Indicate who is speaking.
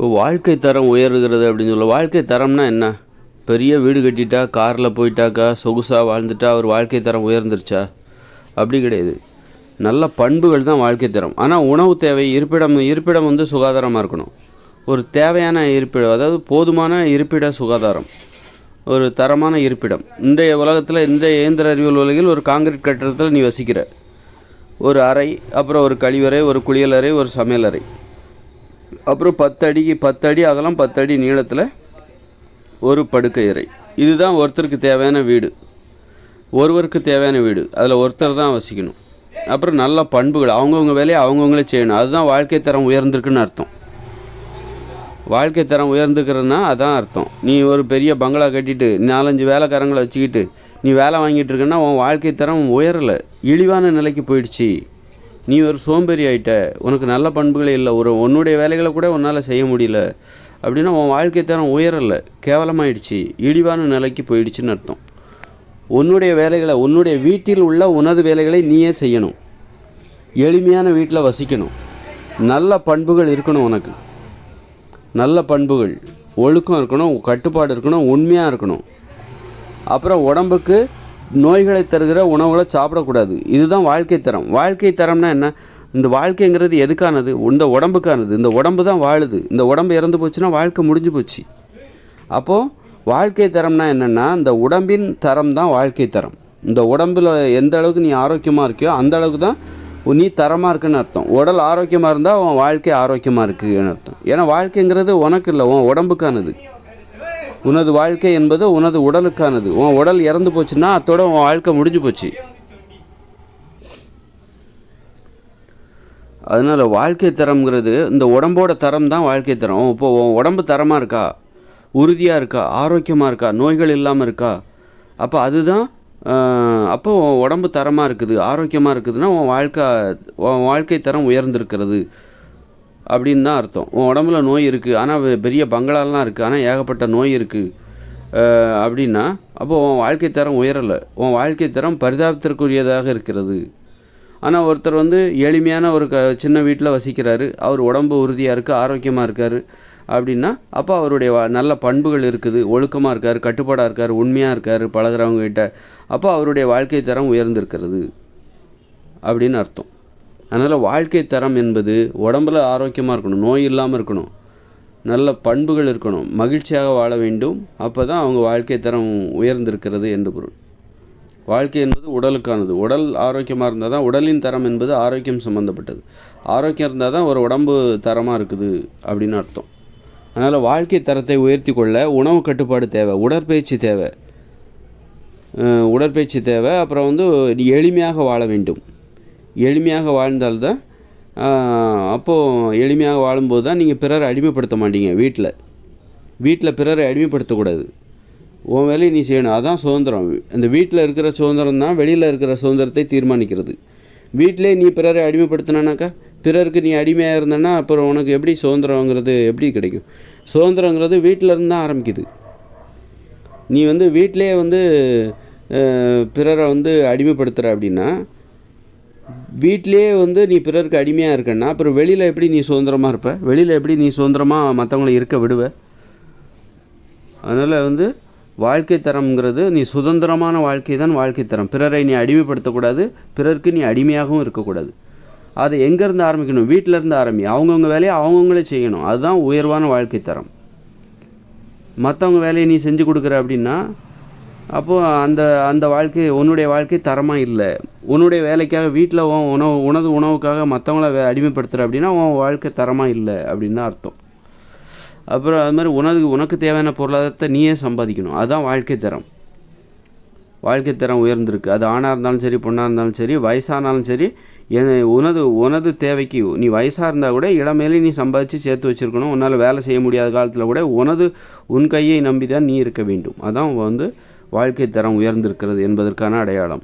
Speaker 1: இப்போ வாழ்க்கை தரம் உயருகிறது அப்படின்னு சொல்ல, வாழ்க்கை தரம்னா என்ன? பெரிய வீடு கட்டிட்டா, காரில் போயிட்டாக்கா, சொகுசாக வாழ்ந்துட்டா அவர் வாழ்க்கை தரம் உயர்ந்துருச்சா? அப்படி கிடையாது. நல்ல பண்புகள் தான் வாழ்க்கை தரம். ஆனால் உணவு தேவை, இருப்பிடம் வந்து சுகாதாரமாக இருக்கணும். ஒரு தேவையான இருப்பிடம், அதாவது போதுமான இருப்பிட சுகாதாரம், ஒரு தரமான இருப்பிடம். இன்றைய உலகத்தில், இந்த இயந்திர அறிவியல் உலகில் ஒரு காங்கிரீட் கட்டடத்தில் நீ வசிக்கிற, ஒரு அறை, அப்புறம் ஒரு கழிவறை, ஒரு குளியலறை, ஒரு சமையலறை, அப்புறம் 10 அடி அகலம், 10 அடி நீளத்தில் ஒரு படுக்கை அறை. இதுதான் ஒருத்தருக்கு தேவையான வீடு, ஒருவருக்கு தேவையான வீடு. அதில் ஒருத்தர் தான் வசிக்கணும். அப்புறம் நல்ல பண்புகள், அவங்கவுங்க வேலையை அவங்கவுங்களே செய்யணும். அதுதான் வாழ்க்கை தரம் உயர்ந்திருக்குன்னு அர்த்தம். வாழ்க்கை தரம் உயர்ந்துக்கிறதுனா அதான் அர்த்தம். நீ ஒரு பெரிய பங்களா கட்டிட்டு 4-5 வேலைக்காரங்களை வச்சுக்கிட்டு நீ வேலை வாங்கிட்டு இருக்கன்னா உன் வாழ்க்கை தரம் உயரலை, இழிவான நிலைக்கு போயிடுச்சு. நீ ஒரு சோம்பேறி ஆகிட்ட, உனக்கு நல்ல பண்புகளே இல்லை, உன்னுடைய வேலைகளை கூட உன்னால் செய்ய முடியல அப்படின்னா உன் வாழ்க்கை தரம் உயரலை, கேவலமாயிடுச்சு, இழிவான நிலைக்கு போயிடுச்சுன்னு அர்த்தம். உன்னுடைய வேலைகளை, உன்னுடைய வீட்டில் உள்ள உனது வேலைகளை நீயே செய்யணும். எளிமையான வீட்டில் வசிக்கணும். நல்ல பண்புகள் இருக்கணும். உனக்கு நல்ல பண்புகள், ஒழுக்கம் இருக்கணும், கட்டுப்பாடு இருக்கணும், உண்மையாக இருக்கணும். அப்புறம் உடம்புக்கு நோய்களை தருகிற உணவுகளை சாப்பிடக்கூடாது. இதுதான் வாழ்க்கை தரம். வாழ்க்கை தரம்னா என்ன? இந்த வாழ்க்கைங்கிறது எதுக்கானது? இந்த உடம்புக்கானது. இந்த உடம்பு தான் வாழுது. இந்த உடம்பு இறந்து போச்சுன்னா வாழ்க்கை முடிஞ்சு போச்சு. அப்போது வாழ்க்கை தரம்னா என்னென்னா, இந்த உடம்பின் தரம் தான் வாழ்க்கை தரம். இந்த உடம்பில் எந்த அளவுக்கு நீ ஆரோக்கியமாக இருக்கியோ அந்த அளவுக்கு தான் நீ தரமாக இருக்குன்னு அர்த்தம். உடல் ஆரோக்கியமாக இருந்தால் உன் வாழ்க்கை ஆரோக்கியமாக இருக்குன்னு அர்த்தம். ஏன்னா வாழ்க்கைங்கிறது உனக்கு இல்லை, உன் உடம்புக்கானது. உனது வாழ்க்கை என்பது உனது உடலுக்கானது. உன் உடல் இறந்து போச்சுன்னா அத்தோட உன் வாழ்க்கை முடிஞ்சு போச்சு. அதனால் வாழ்க்கை தரம்ங்கிறது இந்த உடம்போட தரம் தான் வாழ்க்கை தரம். இப்போது உன் உடம்பு தரமாக இருக்கா, உறுதியாக இருக்கா, ஆரோக்கியமாக இருக்கா, நோய்கள் இல்லாமல் இருக்கா, அப்போ அதுதான் அப்போ உன் உடம்பு தரமாக இருக்குது, ஆரோக்கியமாக இருக்குதுன்னா உன் வாழ்க்கை தரம் உயர்ந்திருக்கிறது அப்படின்னு தான் அர்த்தம். உன் உடம்புல நோய் இருக்குது, ஆனால் பெரிய பங்களாலாம் இருக்குது, ஆனால் ஏகப்பட்ட நோய் இருக்குது அப்படின்னா அப்போது உன் வாழ்க்கை தரம் உயரலை, உன் வாழ்க்கை தரம் பரிதாபத்திற்குரியதாக இருக்கிறது. ஆனால் ஒருத்தர் வந்து எளிமையான ஒரு சின்ன வீட்டில் வசிக்கிறாரு, அவர் உடம்பு உறுதியாக இருக்குது, ஆரோக்கியமாக இருக்கார் அப்படின்னா அப்போ அவருடைய நல்ல பண்புகள் இருக்குது, ஒழுக்கமாக இருக்கார், கட்டுப்பாடாக இருக்கார், உண்மையாக இருக்கார் பழகிறவங்ககிட்ட, அப்போ அவருடைய வாழ்க்கை தரம் உயர்ந்திருக்கிறது அப்படின்னு அர்த்தம். அதனால் வாழ்க்கை தரம் என்பது உடம்பில் ஆரோக்கியமாக இருக்கணும், நோய் இல்லாமல் இருக்கணும், நல்ல பண்புகள் இருக்கணும், மகிழ்ச்சியாக வாழ வேண்டும். அப்போ தான் அவங்க வாழ்க்கை தரம் உயர்ந்திருக்கிறது என்று பொருள். வாழ்க்கை என்பது உடலுக்கானது. உடல் ஆரோக்கியமாக இருந்தால் தான், உடலின் தரம் என்பது ஆரோக்கியம் சம்மந்தப்பட்டது. ஆரோக்கியம் இருந்தால் தான் ஒரு உடம்பு தரமாக இருக்குது அப்படின்னு அர்த்தம். அதனால் வாழ்க்கை தரத்தை உயர்த்தி கொள்ள உணவு கட்டுப்பாடு தேவை, உடற்பயிற்சி தேவை. அப்புறம் வந்து எளிமையாக வாழ வேண்டும். எளிமையாக வாழ்ந்தால்தான், அப்போது எளிமையாக வாழும்போது தான் நீங்கள் பிறரை அடிமைப்படுத்த மாட்டீங்க. வீட்டில் பிறரை அடிமைப்படுத்தக்கூடாது. உன் வேலையை நீ செய்யணும், அதுதான் சுதந்திரம். இந்த வீட்டில் இருக்கிற சுதந்திரம் தான் வெளியில் இருக்கிற சுதந்திரத்தை தீர்மானிக்கிறது. வீட்டிலே நீ பிறரை அடிமைப்படுத்தினானாக்கா, பிறருக்கு நீ அடிமையாக இருந்தேன்னா அப்புறம் உனக்கு எப்படி சுதந்திரங்கிறது எப்படி கிடைக்கும்? சுதந்திரங்கிறது வீட்டில் இருந்து தான் ஆரம்பிக்குது. நீ வந்து வீட்டிலே வந்து பிறரை வந்து அடிமைப்படுத்துகிற அப்படின்னா, வீட்டிலே வந்து நீ பிறருக்கு அடிமையாக இருக்கன்னா அப்புறம் வெளியில் எப்படி நீ சுதந்திரமாக இருப்ப? வெளியில் எப்படி நீ சுதந்திரமாக மற்றவங்களை இருக்க விடுவ? அதனால் வந்து வாழ்க்கை தரம்ங்கிறது, நீ சுதந்திரமான வாழ்க்கை தான் வாழ்க்கை தரம். பிறரை நீ அடிமைப்படுத்தக்கூடாது, பிறருக்கு நீ அடிமையாகவும் இருக்கக்கூடாது. அதை எங்கேருந்து ஆரம்பிக்கணும்? வீட்டிலேருந்து ஆரம்பி. அவங்கவுங்க வேலையை அவங்கவுங்களே செய்யணும். அதுதான் உயர்வான வாழ்க்கை தரம். மற்றவங்க வேலையை நீ செஞ்சு கொடுக்குற அப்படின்னா அப்போது அந்த வாழ்க்கை, உன்னுடைய வாழ்க்கை தரமாக இல்லை. உன்னுடைய வேலைக்காக வீட்டில் உனது உணவுக்காக மற்றவங்கள அடிமைப்படுத்துகிற அப்படின்னா உன் வாழ்க்கை தரமாக இல்லை அப்படின்னு தான் அர்த்தம். அப்புறம் அது மாதிரி உனக்கு தேவையான பொருளாதாரத்தை நீயே சம்பாதிக்கணும். அதுதான் வாழ்க்கை தரம். வாழ்க்கை தரம் உயர்ந்திருக்கு. அது ஆணாக இருந்தாலும் சரி, பொண்ணாக இருந்தாலும் சரி, வயசானாலும் சரி, உனது தேவைக்கு நீ வயசாக இருந்தால் கூட இளமையிலே நீ சம்பாதிச்சு சேர்த்து வச்சுருக்கணும். உன்னால் வேலை செய்ய முடியாத காலத்தில் கூட உன் கையை நம்பி தான் நீ இருக்க வேண்டும். அதான் வந்து வாழ்க்கை தரம் உயர்ந்திருக்கிறது என்பதற்கான அடையாளம்.